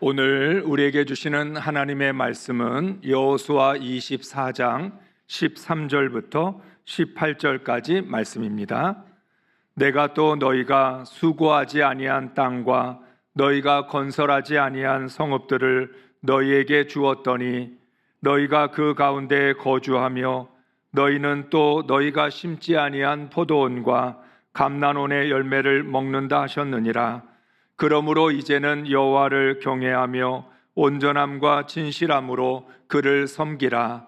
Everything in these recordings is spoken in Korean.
오늘 우리에게 주시는 하나님의 말씀은 여호수아 24장 13절부터 18절까지 말씀입니다. 내가 또 너희가 수고하지 아니한 땅과 너희가 건설하지 아니한 성읍들을 너희에게 주었더니 너희가 그 가운데에 거주하며 너희는 또 너희가 심지 아니한 포도원과 감난원의 열매를 먹는다 하셨느니라. 그러므로 이제는 여호와를 경외하며 온전함과 진실함으로 그를 섬기라.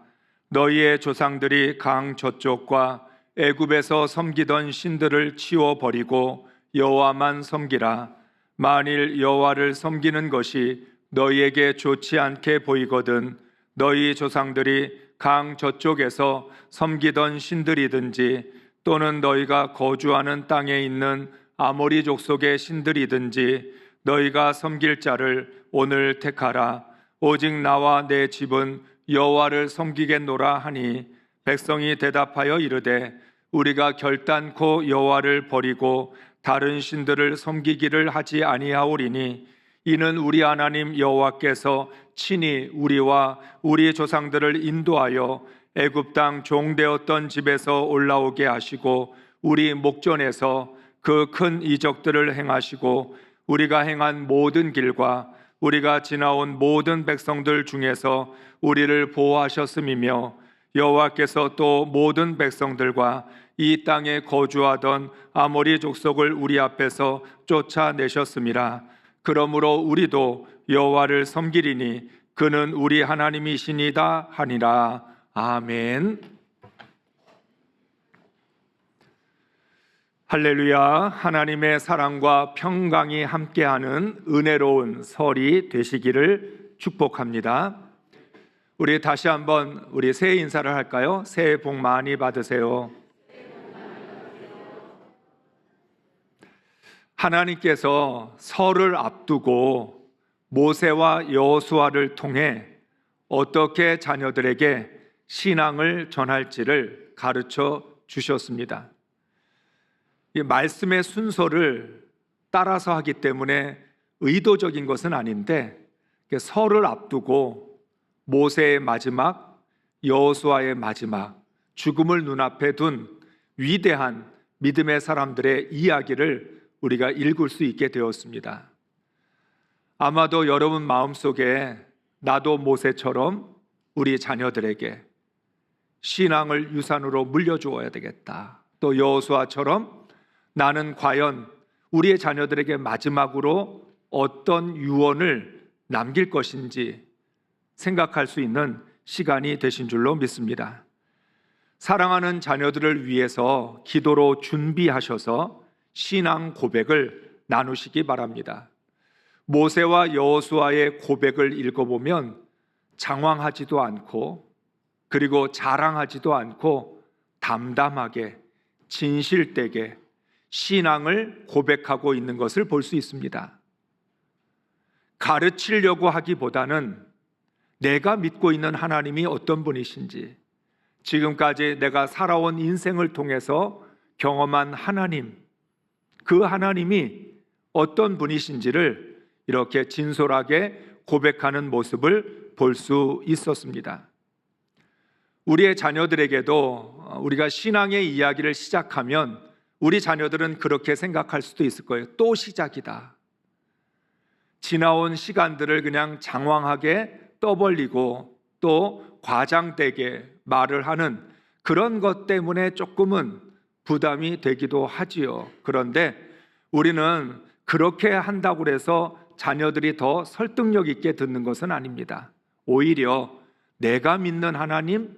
너희의 조상들이 강 저쪽과 애굽에서 섬기던 신들을 치워버리고 여호와만 섬기라. 만일 여호와를 섬기는 것이 너희에게 좋지 않게 보이거든 너희 조상들이 강 저쪽에서 섬기던 신들이든지 또는 너희가 거주하는 땅에 있는 아모리 족속의 신들이든지 너희가 섬길 자를 오늘 택하라. 오직 나와 내 집은 여호와를 섬기겠노라 하니 백성이 대답하여 이르되 우리가 결단코 여호와를 버리고 다른 신들을 섬기기를 하지 아니하오리니 이는 우리 하나님 여호와께서 친히 우리와 우리 조상들을 인도하여 애굽 땅 종되었던 집에서 올라오게 하시고 우리 목전에서 그 큰 이적들을 행하시고 우리가 행한 모든 길과 우리가 지나온 모든 백성들 중에서 우리를 보호하셨음이며 여호와께서 또 모든 백성들과 이 땅에 거주하던 아모리 족속을 우리 앞에서 쫓아내셨음이라. 그러므로 우리도 여호와를 섬기리니 그는 우리 하나님이시니다 하니라. 아멘. 할렐루야. 하나님의 사랑과 평강이 함께하는 은혜로운 설이 되시기를 축복합니다. 우리 다시 한번 우리 새해 인사를 할까요? 새해 복 많이 받으세요. 하나님께서 설을 앞두고 모세와 여호수아를 통해 어떻게 자녀들에게 신앙을 전할지를 가르쳐 주셨습니다. 이 말씀의 순서를 따라서 하기 때문에 의도적인 것은 아닌데 설을 앞두고 모세의 마지막, 여호수아의 마지막, 죽음을 눈앞에 둔 위대한 믿음의 사람들의 이야기를 우리가 읽을 수 있게 되었습니다. 아마도 여러분 마음속에 나도 모세처럼 우리 자녀들에게 신앙을 유산으로 물려주어야 되겠다. 또 여호수아처럼 나는 과연 우리의 자녀들에게 마지막으로 어떤 유언을 남길 것인지 생각할 수 있는 시간이 되신 줄로 믿습니다. 사랑하는 자녀들을 위해서 기도로 준비하셔서 신앙 고백을 나누시기 바랍니다. 모세와 여호수아의 고백을 읽어보면 장황하지도 않고 그리고 자랑하지도 않고 담담하게 진실되게 신앙을 고백하고 있는 것을 볼 수 있습니다. 가르치려고 하기보다는 내가 믿고 있는 하나님이 어떤 분이신지, 지금까지 내가 살아온 인생을 통해서 경험한 하나님, 그 하나님이 어떤 분이신지를 이렇게 진솔하게 고백하는 모습을 볼 수 있었습니다. 우리의 자녀들에게도 우리가 신앙의 이야기를 시작하면 우리 자녀들은 그렇게 생각할 수도 있을 거예요. 또 시작이다. 지나온 시간들을 그냥 장황하게 떠벌리고 또 과장되게 말을 하는 그런 것 때문에 조금은 부담이 되기도 하지요. 그런데 우리는 그렇게 한다고 해서 자녀들이 더 설득력 있게 듣는 것은 아닙니다. 오히려 내가 믿는 하나님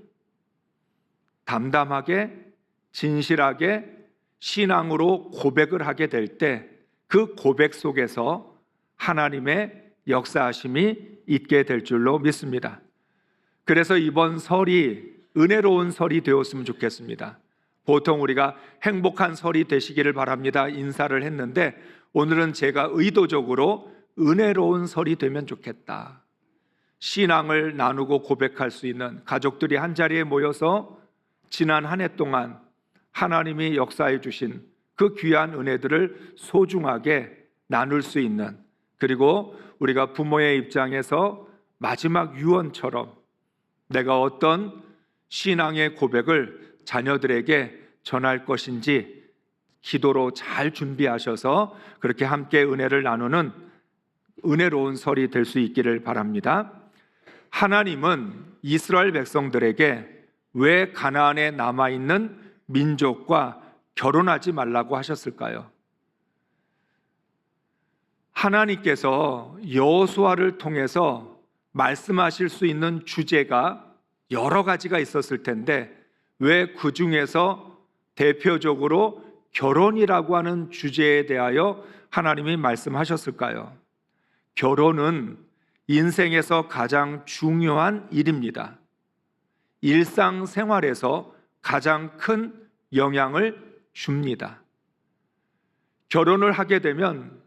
담담하게 진실하게 신앙으로 고백을 하게 될 때 그 고백 속에서 하나님의 역사하심이 있게 될 줄로 믿습니다. 그래서 이번 설이 은혜로운 설이 되었으면 좋겠습니다. 보통 우리가 행복한 설이 되시기를 바랍니다 인사를 했는데 오늘은 제가 의도적으로 은혜로운 설이 되면 좋겠다. 신앙을 나누고 고백할 수 있는 가족들이 한자리에 모여서 지난 한 해 동안 하나님이 역사해 주신 그 귀한 은혜들을 소중하게 나눌 수 있는 그리고 우리가 부모의 입장에서 마지막 유언처럼 내가 어떤 신앙의 고백을 자녀들에게 전할 것인지 기도로 잘 준비하셔서 그렇게 함께 은혜를 나누는 은혜로운 설이 될 수 있기를 바랍니다. 하나님은 이스라엘 백성들에게 왜 가나안에 남아있는 민족과 결혼하지 말라고 하셨을까요? 하나님께서 여호수아를 통해서 말씀하실 수 있는 주제가 여러 가지가 있었을 텐데 왜 그 중에서 대표적으로 결혼이라고 하는 주제에 대하여 하나님이 말씀하셨을까요? 결혼은 인생에서 가장 중요한 일입니다. 일상생활에서 가장 큰 영향을 줍니다. 결혼을 하게 되면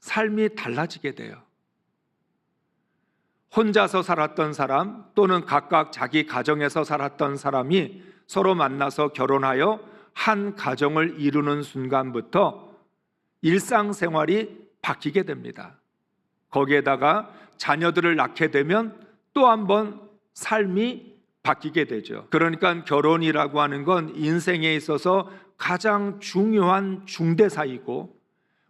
삶이 달라지게 돼요. 혼자서 살았던 사람 또는 각각 자기 가정에서 살았던 사람이 서로 만나서 결혼하여 한 가정을 이루는 순간부터 일상생활이 바뀌게 됩니다. 거기에다가 자녀들을 낳게 되면 또 한 번 삶이 바뀌게 되죠. 그러니까 결혼이라고 하는 건 인생에 있어서 가장 중요한 중대사이고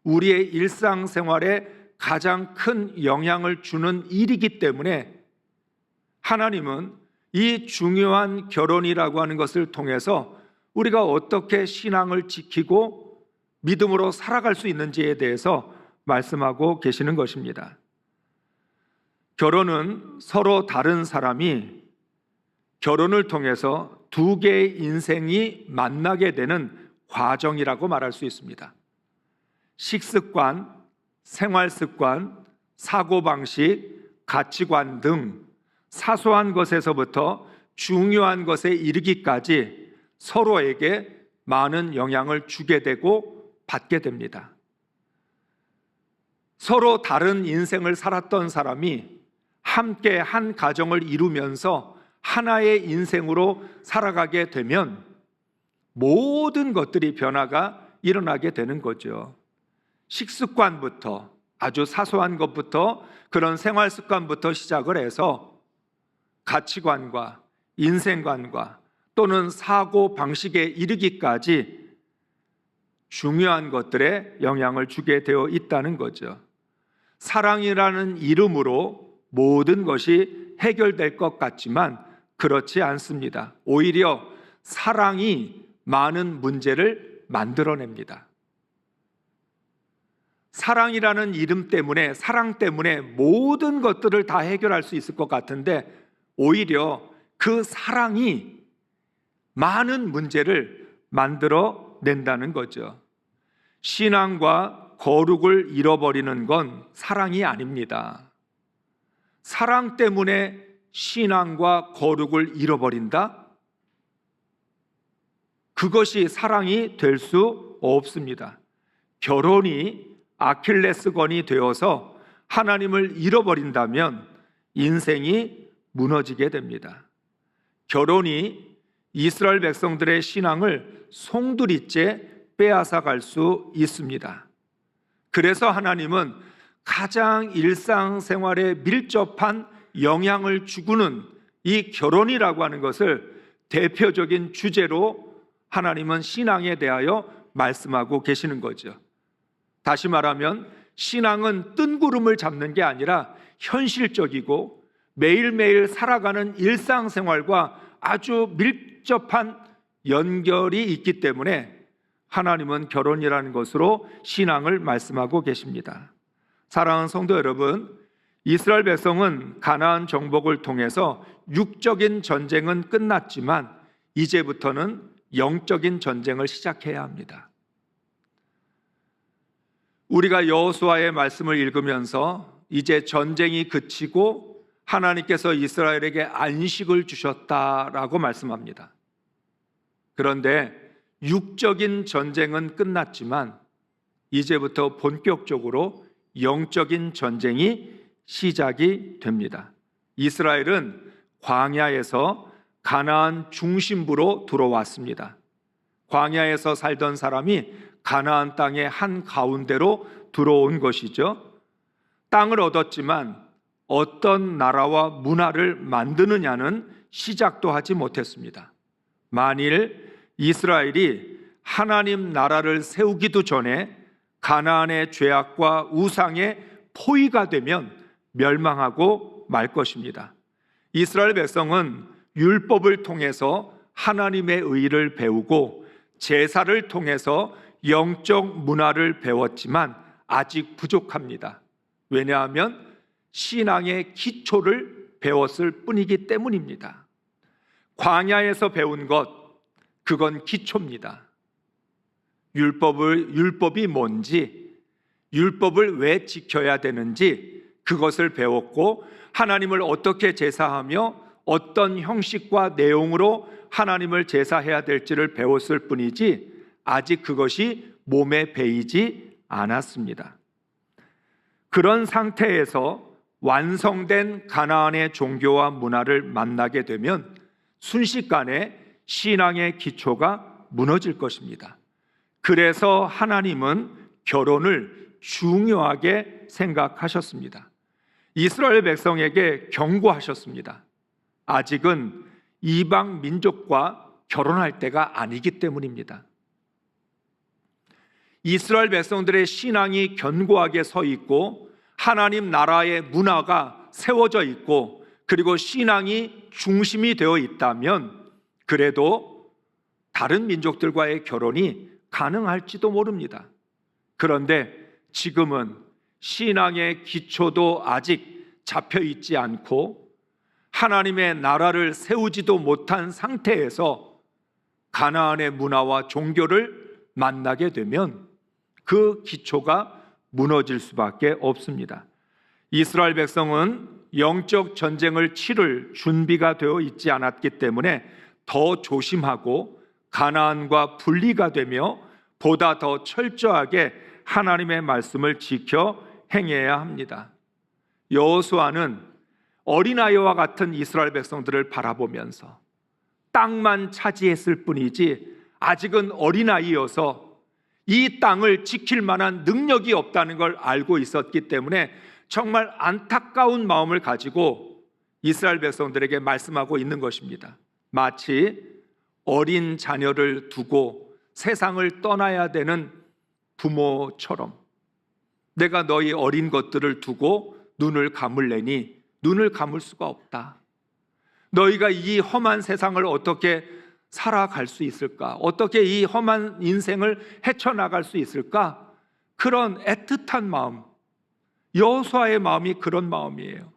우리의 일상생활에 가장 큰 영향을 주는 일이기 때문에 하나님은 이 중요한 결혼이라고 하는 것을 통해서 우리가 어떻게 신앙을 지키고 믿음으로 살아갈 수 있는지에 대해서 말씀하고 계시는 것입니다. 결혼은 서로 다른 사람이 결혼을 통해서 두 개의 인생이 만나게 되는 과정이라고 말할 수 있습니다. 식습관, 생활습관, 사고방식, 가치관 등 사소한 것에서부터 중요한 것에 이르기까지 서로에게 많은 영향을 주게 되고 받게 됩니다. 서로 다른 인생을 살았던 사람이 함께 한 가정을 이루면서 하나의 인생으로 살아가게 되면 모든 것들이 변화가 일어나게 되는 거죠. 식습관부터 아주 사소한 것부터 그런 생활 습관부터 시작을 해서 가치관과 인생관과 또는 사고 방식에 이르기까지 중요한 것들에 영향을 주게 되어 있다는 거죠. 사랑이라는 이름으로 모든 것이 해결될 것 같지만 그렇지 않습니다. 오히려 사랑이 많은 문제를 만들어냅니다. 사랑이라는 이름 때문에, 사랑 때문에 모든 것들을 다 해결할 수 있을 것 같은데 오히려 그 사랑이 많은 문제를 만들어낸다는 거죠. 신앙과 거룩을 잃어버리는 건 사랑이 아닙니다. 사랑 때문에 신앙과 거룩을 잃어버린다? 그것이 사랑이 될 수 없습니다. 결혼이 아킬레스건이 되어서 하나님을 잃어버린다면 인생이 무너지게 됩니다. 결혼이 이스라엘 백성들의 신앙을 송두리째 빼앗아 갈 수 있습니다. 그래서 하나님은 가장 일상생활에 밀접한 영향을 주고는 이 결혼이라고 하는 것을 대표적인 주제로 하나님은 신앙에 대하여 말씀하고 계시는 거죠. 다시 말하면 신앙은 뜬구름을 잡는 게 아니라 현실적이고 매일매일 살아가는 일상생활과 아주 밀접한 연결이 있기 때문에 하나님은 결혼이라는 것으로 신앙을 말씀하고 계십니다. 사랑하는 성도 여러분, 이스라엘 백성은 가나안 정복을 통해서 육적인 전쟁은 끝났지만 이제부터는 영적인 전쟁을 시작해야 합니다. 우리가 여호수아의 말씀을 읽으면서 이제 전쟁이 그치고 하나님께서 이스라엘에게 안식을 주셨다라고 말씀합니다. 그런데 육적인 전쟁은 끝났지만 이제부터 본격적으로 영적인 전쟁이 시작이 됩니다. 이스라엘은 광야에서 가나안 중심부로 들어왔습니다. 광야에서 살던 사람이 가나안 땅의 한 가운데로 들어온 것이죠. 땅을 얻었지만 어떤 나라와 문화를 만드느냐는 시작도 하지 못했습니다. 만일 이스라엘이 하나님 나라를 세우기도 전에 가나안의 죄악과 우상의 포위가 되면 멸망하고 말 것입니다. 이스라엘 백성은 율법을 통해서 하나님의 의를 배우고 제사를 통해서 영적 문화를 배웠지만 아직 부족합니다. 왜냐하면 신앙의 기초를 배웠을 뿐이기 때문입니다. 광야에서 배운 것, 그건 기초입니다. 율법이 뭔지, 율법을 왜 지켜야 되는지 그것을 배웠고, 하나님을 어떻게 제사하며 어떤 형식과 내용으로 하나님을 제사해야 될지를 배웠을 뿐이지 아직 그것이 몸에 배이지 않았습니다. 그런 상태에서 완성된 가나안의 종교와 문화를 만나게 되면 순식간에 신앙의 기초가 무너질 것입니다. 그래서 하나님은 결혼을 중요하게 생각하셨습니다. 이스라엘 백성에게 경고하셨습니다. 아직은 이방 민족과 결혼할 때가 아니기 때문입니다. 이스라엘 백성들의 신앙이 견고하게 서 있고 하나님 나라의 문화가 세워져 있고 그리고 신앙이 중심이 되어 있다면 그래도 다른 민족들과의 결혼이 가능할지도 모릅니다. 그런데 지금은 신앙의 기초도 아직 잡혀 있지 않고 하나님의 나라를 세우지도 못한 상태에서 가나안의 문화와 종교를 만나게 되면 그 기초가 무너질 수밖에 없습니다. 이스라엘 백성은 영적 전쟁을 치를 준비가 되어 있지 않았기 때문에 더 조심하고 가나안과 분리가 되며 보다 더 철저하게 하나님의 말씀을 지켜 행해야 합니다. 여호수아는 어린아이와 같은 이스라엘 백성들을 바라보면서 땅만 차지했을 뿐이지 아직은 어린아이여서 이 땅을 지킬 만한 능력이 없다는 걸 알고 있었기 때문에 정말 안타까운 마음을 가지고 이스라엘 백성들에게 말씀하고 있는 것입니다. 마치 어린 자녀를 두고 세상을 떠나야 되는 부모처럼 내가 너희 어린 것들을 두고 눈을 감을래니 눈을 감을 수가 없다. 너희가 이 험한 세상을 어떻게 살아갈 수 있을까? 어떻게 이 험한 인생을 헤쳐나갈 수 있을까? 그런 애틋한 마음, 여호수아의 마음이 그런 마음이에요.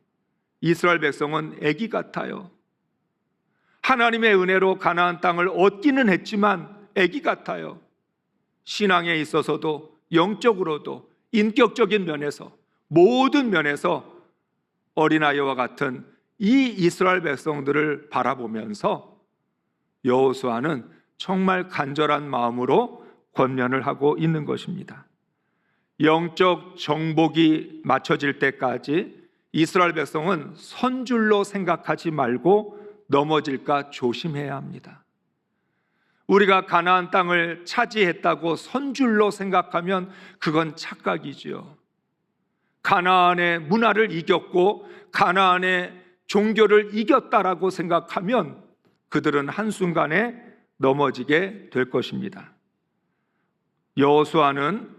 이스라엘 백성은 아기 같아요. 하나님의 은혜로 가나안 땅을 얻기는 했지만 아기 같아요. 신앙에 있어서도 영적으로도 인격적인 면에서 모든 면에서 어린아이와 같은 이 이스라엘 백성들을 바라보면서 여호수아는 정말 간절한 마음으로 권면을 하고 있는 것입니다. 영적 정복이 맞춰질 때까지 이스라엘 백성은 선줄로 생각하지 말고 넘어질까 조심해야 합니다. 우리가 가나안 땅을 차지했다고 선줄로 생각하면 그건 착각이지요. 가나안의 문화를 이겼고 가나안의 종교를 이겼다라고 생각하면 그들은 한순간에 넘어지게 될 것입니다. 여호수아는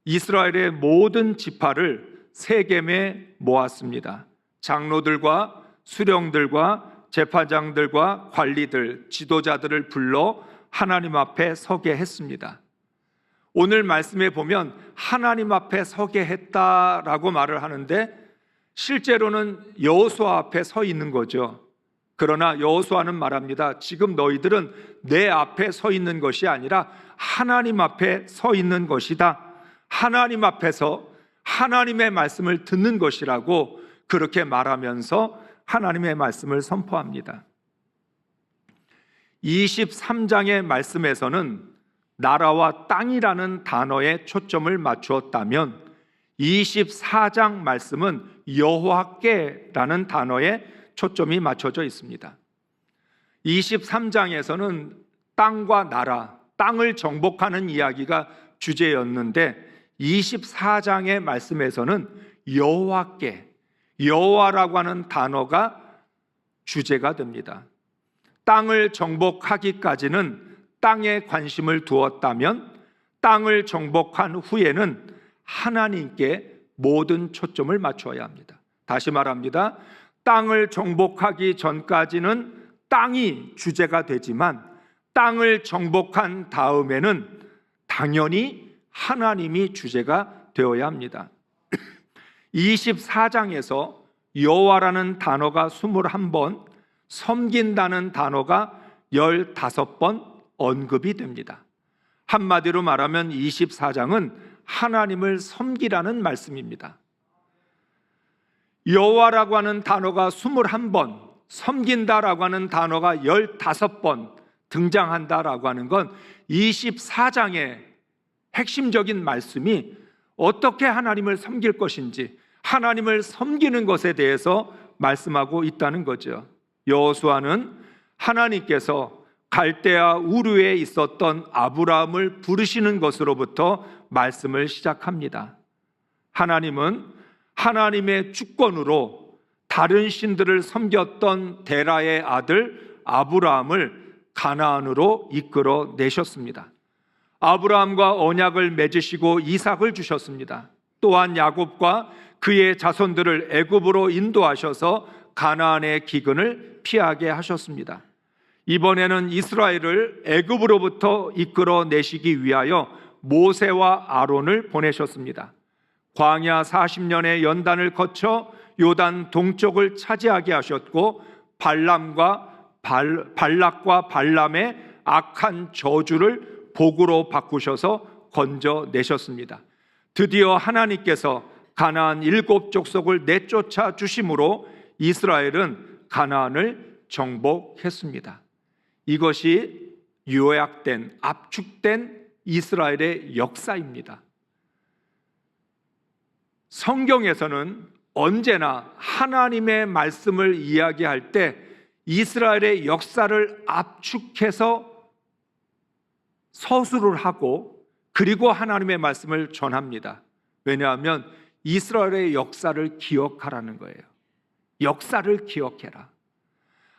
이스라엘의 모든 지파를 세겜에 모았습니다. 장로들과 수령들과 재판장들과 관리들, 지도자들을 불러 하나님 앞에 서게 했습니다. 오늘 말씀에 보면 하나님 앞에 서게 했다라고 말을 하는데 실제로는 여호수아 앞에 서 있는 거죠. 그러나 여호수아는 말합니다. 지금 너희들은 내 앞에 서 있는 것이 아니라 하나님 앞에 서 있는 것이다. 하나님 앞에서 하나님의 말씀을 듣는 것이라고 그렇게 말하면서 하나님의 말씀을 선포합니다. 23장의 말씀에서는 나라와 땅이라는 단어에 초점을 맞추었다면 24장 말씀은 여호와께라는 단어에 초점이 맞춰져 있습니다. 23장에서는 땅과 나라, 땅을 정복하는 이야기가 주제였는데 24장의 말씀에서는 여호와께, 여호와라고 하는 단어가 주제가 됩니다. 땅을 정복하기까지는 땅에 관심을 두었다면 땅을 정복한 후에는 하나님께 모든 초점을 맞춰야 합니다. 다시 말합니다. 땅을 정복하기 전까지는 땅이 주제가 되지만 땅을 정복한 다음에는 당연히 하나님이 주제가 되어야 합니다. 24장에서 여호와라는 단어가 21번, 섬긴다는 단어가 15번 언급이 됩니다. 한마디로 말하면 24장은 하나님을 섬기라는 말씀입니다. 여호와라고 하는 단어가 21번, 섬긴다라고 하는 단어가 15번 등장한다라고 하는 건 24장의 핵심적인 말씀이 어떻게 하나님을 섬길 것인지, 하나님을 섬기는 것에 대해서 말씀하고 있다는 거죠. 여호수아는 하나님께서 갈대아 우르에 있었던 아브라함을 부르시는 것으로부터 말씀을 시작합니다. 하나님은 하나님의 주권으로 다른 신들을 섬겼던 데라의 아들 아브라함을 가나안으로 이끌어 내셨습니다. 아브라함과 언약을 맺으시고 이삭을 주셨습니다. 또한 야곱과 그의 자손들을 애굽으로 인도하셔서 가나안의 기근을 피하게 하셨습니다. 이번에는 이스라엘을 애굽으로부터 이끌어 내시기 위하여 모세와 아론을 보내셨습니다. 광야 40년의 연단을 거쳐 요단 동쪽을 차지하게 하셨고 발락과 발람의 악한 저주를 복으로 바꾸셔서 건져내셨습니다. 드디어 하나님께서 가나안 7족속을 내쫓아 주심으로 이스라엘은 가나안을 정복했습니다. 이것이 요약된, 압축된 이스라엘의 역사입니다. 성경에서는 언제나 하나님의 말씀을 이야기할 때 이스라엘의 역사를 압축해서 서술을 하고 그리고 하나님의 말씀을 전합니다. 왜냐하면 이스라엘의 역사를 기억하라는 거예요. 역사를 기억해라.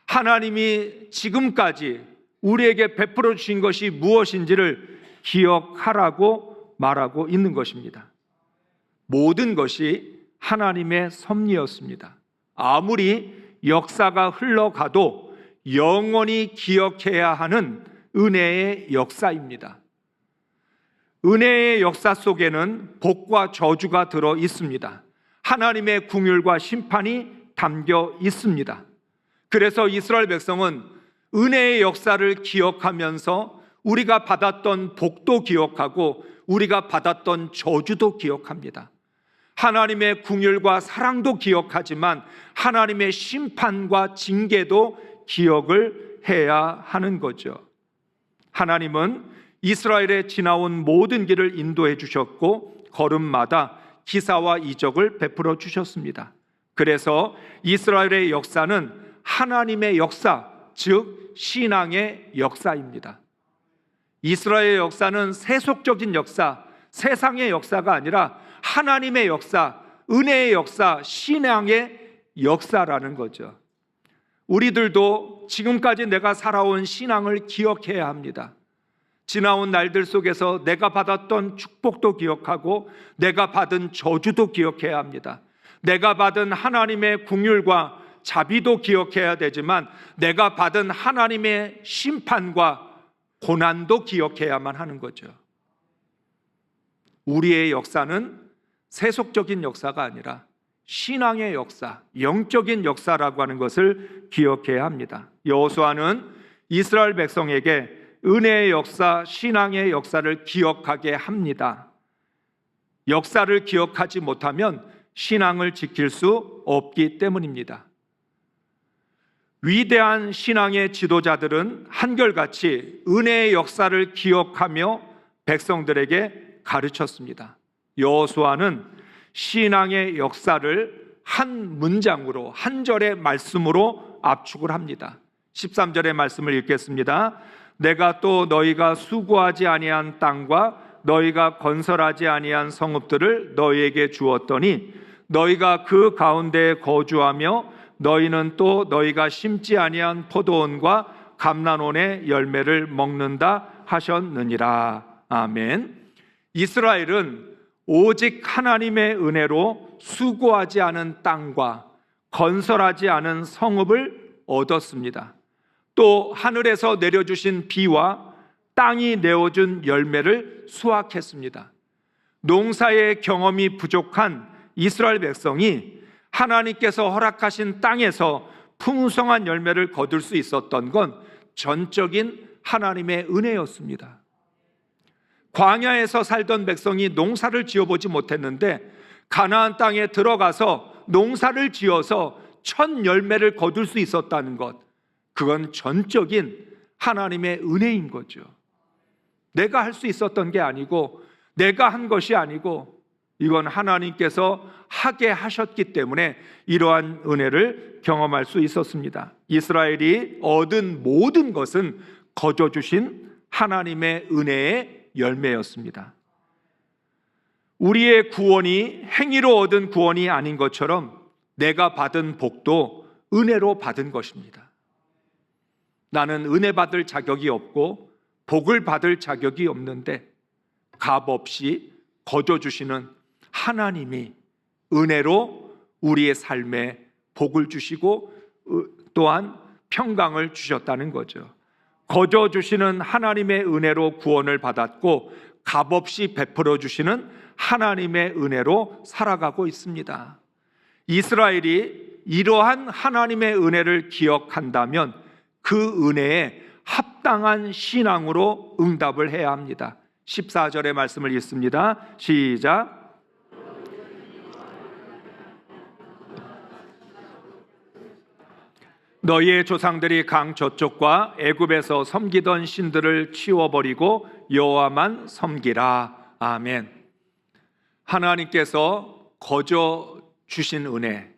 하나님이 지금까지 우리에게 베풀어 주신 것이 무엇인지를 기억하라고 말하고 있는 것입니다. 모든 것이 하나님의 섭리였습니다. 아무리 역사가 흘러가도 영원히 기억해야 하는 은혜의 역사입니다. 은혜의 역사 속에는 복과 저주가 들어 있습니다. 하나님의 긍휼과 심판이 담겨 있습니다. 그래서 이스라엘 백성은 은혜의 역사를 기억하면서 우리가 받았던 복도 기억하고 우리가 받았던 저주도 기억합니다. 하나님의 긍휼과 사랑도 기억하지만 하나님의 심판과 징계도 기억을 해야 하는 거죠. 하나님은 이스라엘에 지나온 모든 길을 인도해 주셨고 걸음마다 기사와 이적을 베풀어 주셨습니다. 그래서 이스라엘의 역사는 하나님의 역사, 즉 신앙의 역사입니다. 이스라엘의 역사는 세속적인 역사, 세상의 역사가 아니라 하나님의 역사, 은혜의 역사, 신앙의 역사라는 거죠. 우리들도 지금까지 내가 살아온 신앙을 기억해야 합니다. 지나온 날들 속에서 내가 받았던 축복도 기억하고 내가 받은 저주도 기억해야 합니다. 내가 받은 하나님의 긍휼과 자비도 기억해야 되지만 내가 받은 하나님의 심판과 고난도 기억해야만 하는 거죠. 우리의 역사는 세속적인 역사가 아니라 신앙의 역사, 영적인 역사라고 하는 것을 기억해야 합니다. 여호수아는 이스라엘 백성에게 은혜의 역사, 신앙의 역사를 기억하게 합니다. 역사를 기억하지 못하면 신앙을 지킬 수 없기 때문입니다. 위대한 신앙의 지도자들은 한결같이 은혜의 역사를 기억하며 백성들에게 가르쳤습니다. 여호수아는 신앙의 역사를 한 문장으로, 한 절의 말씀으로 압축을 합니다. 13절의 말씀을 읽겠습니다. 내가 또 너희가 수고하지 아니한 땅과 너희가 건설하지 아니한 성읍들을 너희에게 주었더니 너희가 그 가운데에 거주하며 너희는 또 너희가 심지 아니한 포도원과 감람원의 열매를 먹는다 하셨느니라. 아멘. 이스라엘은 오직 하나님의 은혜로 수고하지 않은 땅과 건설하지 않은 성읍을 얻었습니다. 또 하늘에서 내려주신 비와 땅이 내어준 열매를 수확했습니다. 농사의 경험이 부족한 이스라엘 백성이 하나님께서 허락하신 땅에서 풍성한 열매를 거둘 수 있었던 건 전적인 하나님의 은혜였습니다. 광야에서 살던 백성이 농사를 지어보지 못했는데 가나안 땅에 들어가서 농사를 지어서 첫 열매를 거둘 수 있었다는 것, 그건 전적인 하나님의 은혜인 거죠. 내가 할 수 있었던 게 아니고 내가 한 것이 아니고 이건 하나님께서 하게 하셨기 때문에 이러한 은혜를 경험할 수 있었습니다. 이스라엘이 얻은 모든 것은 거저 주신 하나님의 은혜의 열매였습니다. 우리의 구원이 행위로 얻은 구원이 아닌 것처럼 내가 받은 복도 은혜로 받은 것입니다. 나는 은혜 받을 자격이 없고 복을 받을 자격이 없는데 값없이 거저 주시는 하나님이 은혜로 우리의 삶에 복을 주시고 또한 평강을 주셨다는 거죠. 거저 주시는 하나님의 은혜로 구원을 받았고 값없이 베풀어 주시는 하나님의 은혜로 살아가고 있습니다. 이스라엘이 이러한 하나님의 은혜를 기억한다면 그 은혜에 합당한 신앙으로 응답을 해야 합니다. 14절의 말씀을 읽습니다. 시작. 너희의 조상들이 강 저쪽과 애굽에서 섬기던 신들을 치워버리고 여호와만 섬기라. 아멘. 하나님께서 거저 주신 은혜,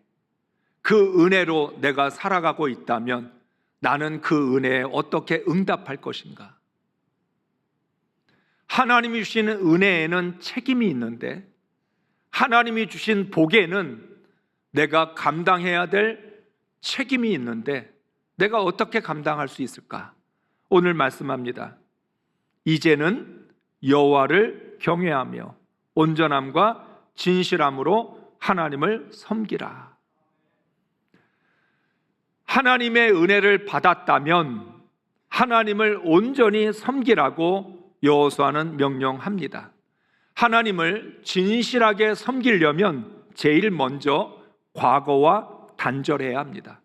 그 은혜로 내가 살아가고 있다면 나는 그 은혜에 어떻게 응답할 것인가? 하나님이 주신 은혜에는 책임이 있는데 하나님이 주신 복에는 내가 감당해야 될 책임이 있는데 내가 어떻게 감당할 수 있을까? 오늘 말씀합니다. 이제는 여호와를 경외하며 온전함과 진실함으로 하나님을 섬기라. 하나님의 은혜를 받았다면 하나님을 온전히 섬기라고 여호수아는 명령합니다. 하나님을 진실하게 섬기려면 제일 먼저 과거와 단절해야 합니다.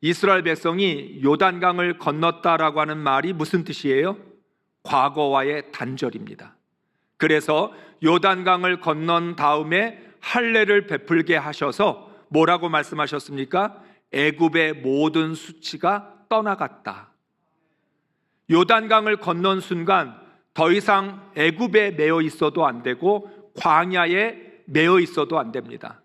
이스라엘 백성이 요단강을 건넜다라고 하는 말이 무슨 뜻이에요? 과거와의 단절입니다. 그래서 요단강을 건넌 다음에 할례를 베풀게 하셔서 뭐라고 말씀하셨습니까? 애굽의 모든 수치가 떠나갔다. 요단강을 건넌 순간 더 이상 애굽에 매여 있어도 안 되고 광야에 매여 있어도 안 됩니다.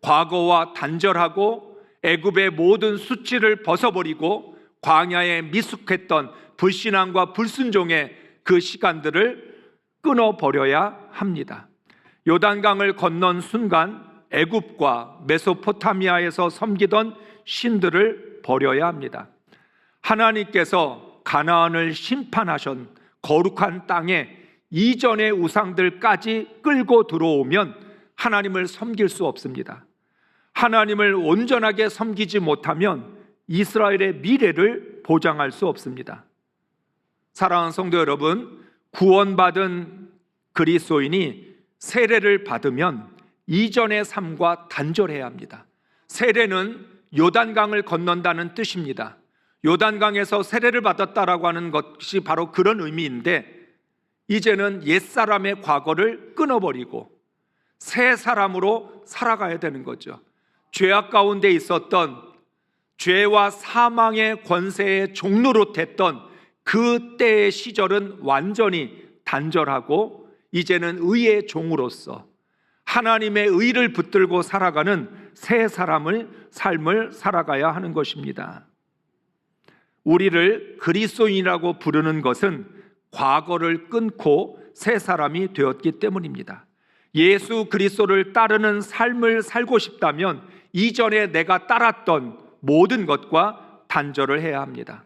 과거와 단절하고 애굽의 모든 수치를 벗어버리고 광야에 미숙했던 불신앙과 불순종의 그 시간들을 끊어버려야 합니다. 요단강을 건넌 순간 애굽과 메소포타미아에서 섬기던 신들을 버려야 합니다. 하나님께서 가나안을 심판하신 거룩한 땅에 이전의 우상들까지 끌고 들어오면 하나님을 섬길 수 없습니다. 하나님을 온전하게 섬기지 못하면 이스라엘의 미래를 보장할 수 없습니다. 사랑하는 성도 여러분, 구원받은 그리스도인이 세례를 받으면 이전의 삶과 단절해야 합니다. 세례는 요단강을 건넌다는 뜻입니다. 요단강에서 세례를 받았다라고 하는 것이 바로 그런 의미인데 이제는 옛사람의 과거를 끊어버리고 새 사람으로 살아가야 되는 거죠. 죄악 가운데 있었던 죄와 사망의 권세의 종노릇했던 그 때의 시절은 완전히 단절하고 이제는 의의 종으로서 하나님의 의를 붙들고 살아가는 새 삶을 살아가야 하는 것입니다. 우리를 그리스도인이라고 부르는 것은 과거를 끊고 새 사람이 되었기 때문입니다. 예수 그리스도를 따르는 삶을 살고 싶다면 이전에 내가 따랐던 모든 것과 단절을 해야 합니다.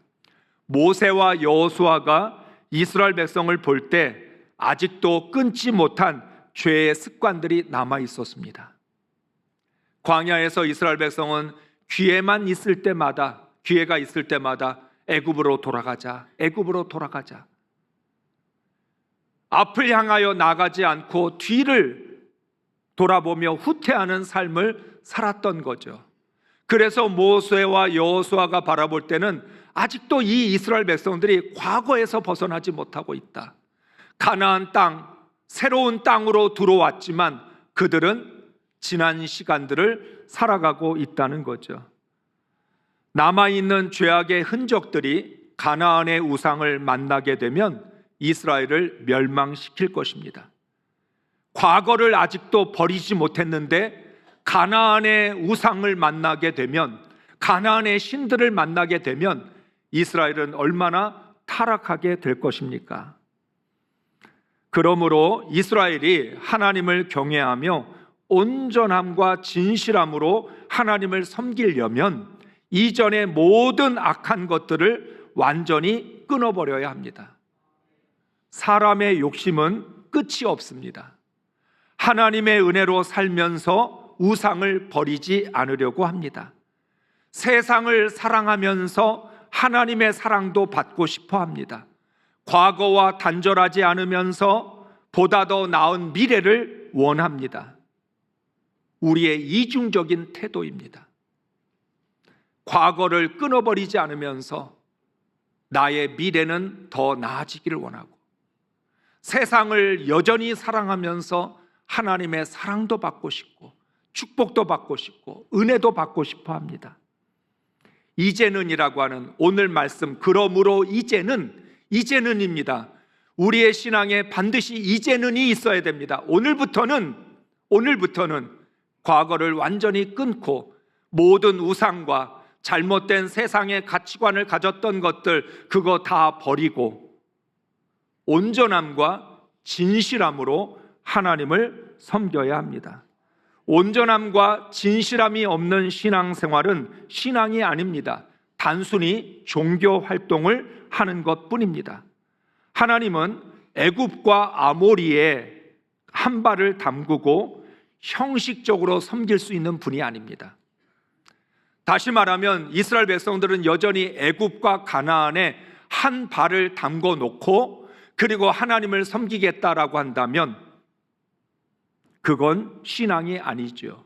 모세와 여호수아가 이스라엘 백성을 볼 때 아직도 끊지 못한 죄의 습관들이 남아 있었습니다. 광야에서 이스라엘 백성은 기회가 있을 때마다 애굽으로 돌아가자, 애굽으로 돌아가자. 앞을 향하여 나가지 않고 뒤를 돌아보며 후퇴하는 삶을 살았던 거죠. 그래서 모세와 여호수아가 바라볼 때는 아직도 이 이스라엘 백성들이 과거에서 벗어나지 못하고 있다. 가나안 땅, 새로운 땅으로 들어왔지만 그들은 지난 시간들을 살아가고 있다는 거죠. 남아있는 죄악의 흔적들이 가나안의 우상을 만나게 되면 이스라엘을 멸망시킬 것입니다. 과거를 아직도 버리지 못했는데 가나안의 우상을 만나게 되면, 가나안의 신들을 만나게 되면 이스라엘은 얼마나 타락하게 될 것입니까? 그러므로 이스라엘이 하나님을 경외하며 온전함과 진실함으로 하나님을 섬기려면 이전의 모든 악한 것들을 완전히 끊어버려야 합니다. 사람의 욕심은 끝이 없습니다. 하나님의 은혜로 살면서 우상을 버리지 않으려고 합니다. 세상을 사랑하면서 하나님의 사랑도 받고 싶어 합니다. 과거와 단절하지 않으면서 보다 더 나은 미래를 원합니다. 우리의 이중적인 태도입니다. 과거를 끊어버리지 않으면서 나의 미래는 더 나아지기를 원하고, 세상을 여전히 사랑하면서 하나님의 사랑도 받고 싶고 축복도 받고 싶고 은혜도 받고 싶어 합니다. 이제는이라고 하는 오늘 말씀, 그러므로 이제는입니다. 우리의 신앙에 반드시 이제는이 있어야 됩니다. 오늘부터는 과거를 완전히 끊고 모든 우상과 잘못된 세상의 가치관을 가졌던 것들, 그거 다 버리고 온전함과 진실함으로 하나님을 섬겨야 합니다. 온전함과 진실함이 없는 신앙생활은 신앙이 아닙니다. 단순히 종교 활동을 하는 것뿐입니다. 하나님은 애굽과 아모리에 한 발을 담그고 형식적으로 섬길 수 있는 분이 아닙니다. 다시 말하면 이스라엘 백성들은 여전히 애굽과 가나안에 한 발을 담궈 놓고 그리고 하나님을 섬기겠다라고 한다면 그건 신앙이 아니죠.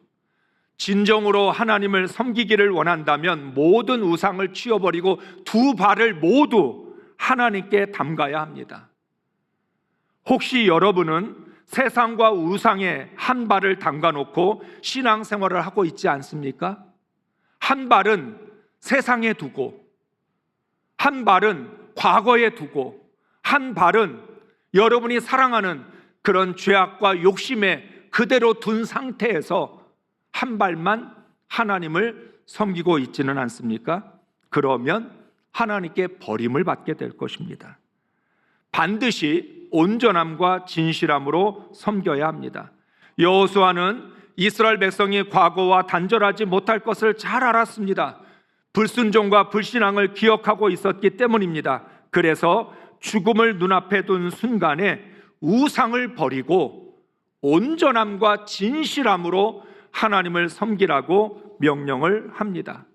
진정으로 하나님을 섬기기를 원한다면 모든 우상을 치워버리고 두 발을 모두 하나님께 담가야 합니다. 혹시 여러분은 세상과 우상에 한 발을 담가놓고 신앙생활을 하고 있지 않습니까? 한 발은 세상에 두고, 한 발은 과거에 두고, 한 발은 여러분이 사랑하는 그런 죄악과 욕심에 그대로 둔 상태에서 한 발만 하나님을 섬기고 있지는 않습니까? 그러면 하나님께 버림을 받게 될 것입니다. 반드시 온전함과 진실함으로 섬겨야 합니다. 여호수아는 이스라엘 백성이 과거와 단절하지 못할 것을 잘 알았습니다. 불순종과 불신앙을 기억하고 있었기 때문입니다. 그래서 죽음을 눈앞에 둔 순간에 우상을 버리고 온전함과 진실함으로 하나님을 섬기라고 명령을 합니다.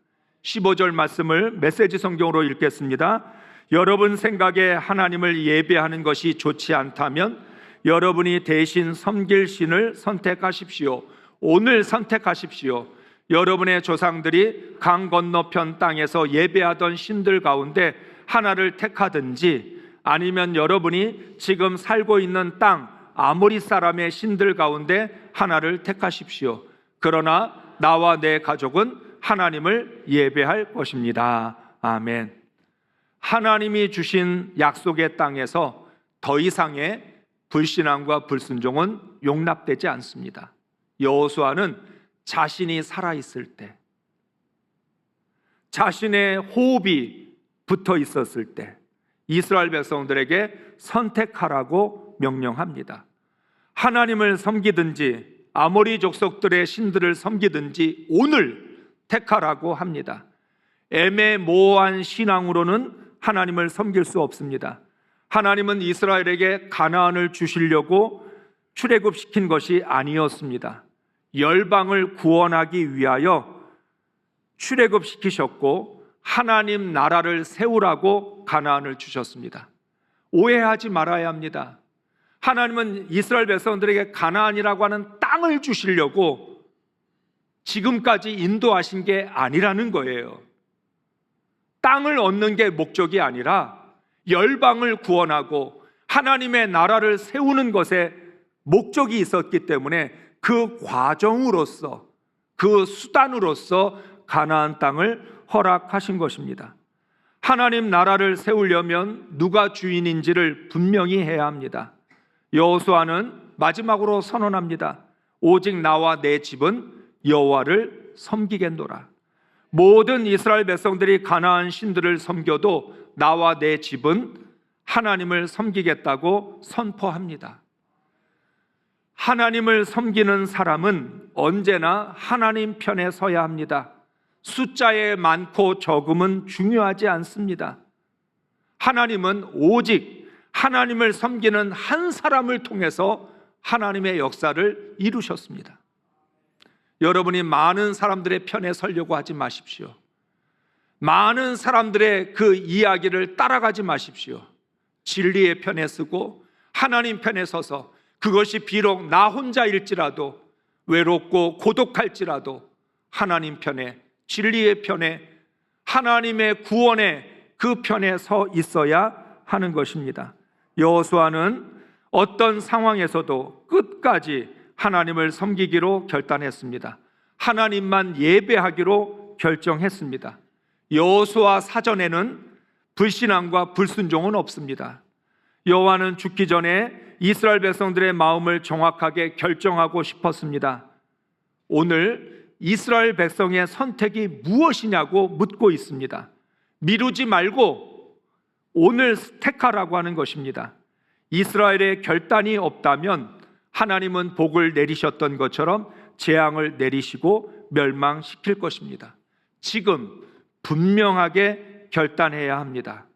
15절 말씀을 메시지 성경으로 읽겠습니다. 여러분 생각에 하나님을 예배하는 것이 좋지 않다면 여러분이 대신 섬길 신을 선택하십시오. 오늘 선택하십시오. 여러분의 조상들이 강 건너편 땅에서 예배하던 신들 가운데 하나를 택하든지 아니면 여러분이 지금 살고 있는 땅 아모리 사람의 신들 가운데 하나를 택하십시오. 그러나 나와 내 가족은 하나님을 예배할 것입니다. 아멘. 하나님이 주신 약속의 땅에서 더 이상의 불신앙과 불순종은 용납되지 않습니다. 여호수아는 자신이 살아있을 때, 자신의 호흡이 붙어 있었을 때 이스라엘 백성들에게 선택하라고 명령합니다. 하나님을 섬기든지 아모리 족속들의 신들을 섬기든지 오늘 택하라고 합니다. 애매모호한 신앙으로는 하나님을 섬길 수 없습니다. 하나님은 이스라엘에게 가나안을 주시려고 출애굽시킨 것이 아니었습니다. 열방을 구원하기 위하여 출애굽시키셨고 하나님 나라를 세우라고 가나안을 주셨습니다. 오해하지 말아야 합니다. 하나님은 이스라엘 백성들에게 가나안이라고 하는 땅을 주시려고 지금까지 인도하신 게 아니라는 거예요. 땅을 얻는 게 목적이 아니라 열방을 구원하고 하나님의 나라를 세우는 것에 목적이 있었기 때문에 그 과정으로서, 그 수단으로서 가나안 땅을 허락하신 것입니다. 하나님 나라를 세우려면 누가 주인인지를 분명히 해야 합니다. 여호수아는 마지막으로 선언합니다. 오직 나와 내 집은 여호와를 섬기겠노라. 모든 이스라엘 백성들이 가나안 신들을 섬겨도 나와 내 집은 하나님을 섬기겠다고 선포합니다. 하나님을 섬기는 사람은 언제나 하나님 편에 서야 합니다. 숫자의 많고 적음은 중요하지 않습니다. 하나님은 오직 하나님을 섬기는 한 사람을 통해서 하나님의 역사를 이루셨습니다. 여러분이 많은 사람들의 편에 서려고 하지 마십시오. 많은 사람들의 그 이야기를 따라가지 마십시오. 진리의 편에 서고 하나님 편에 서서 그것이 비록 나 혼자일지라도 외롭고 고독할지라도 하나님 편에, 진리의 편에, 하나님의 구원의 그 편에 서 있어야 하는 것입니다. 여호수아는 어떤 상황에서도 끝까지 하나님을 섬기기로 결단했습니다. 하나님만 예배하기로 결정했습니다. 여호수아 사전에는 불신앙과 불순종은 없습니다. 여호와는 죽기 전에 이스라엘 백성들의 마음을 정확하게 결정하고 싶었습니다. 오늘 이스라엘 백성의 선택이 무엇이냐고 묻고 있습니다. 미루지 말고 오늘 택하라고 하는 것입니다. 이스라엘의 결단이 없다면 하나님은 복을 내리셨던 것처럼 재앙을 내리시고 멸망시킬 것입니다. 지금 분명하게 결단해야 합니다.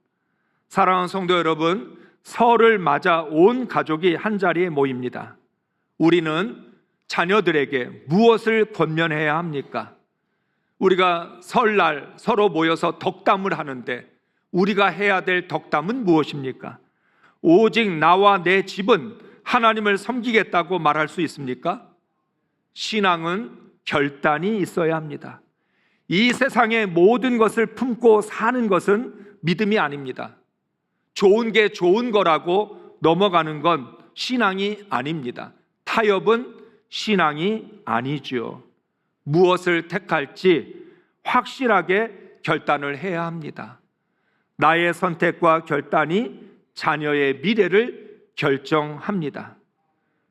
사랑하는 성도 여러분, 설을 맞아 온 가족이 한자리에 모입니다. 우리는 자녀들에게 무엇을 권면해야 합니까? 우리가 설날 서로 모여서 덕담을 하는데 우리가 해야 될 덕담은 무엇입니까? 오직 나와 내 집은 하나님을 섬기겠다고 말할 수 있습니까? 신앙은 결단이 있어야 합니다. 이 세상의 모든 것을 품고 사는 것은 믿음이 아닙니다. 좋은 게 좋은 거라고 넘어가는 건 신앙이 아닙니다. 타협은 신앙이 아니죠. 무엇을 택할지 확실하게 결단을 해야 합니다. 나의 선택과 결단이 자녀의 미래를 결정합니다.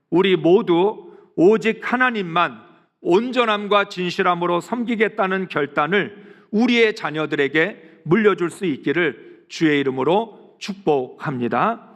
우리 모두 오직 하나님만 온전함과 진실함으로 섬기겠다는 결단을 우리의 자녀들에게 물려줄 수 있기를 주의 이름으로 축복합니다.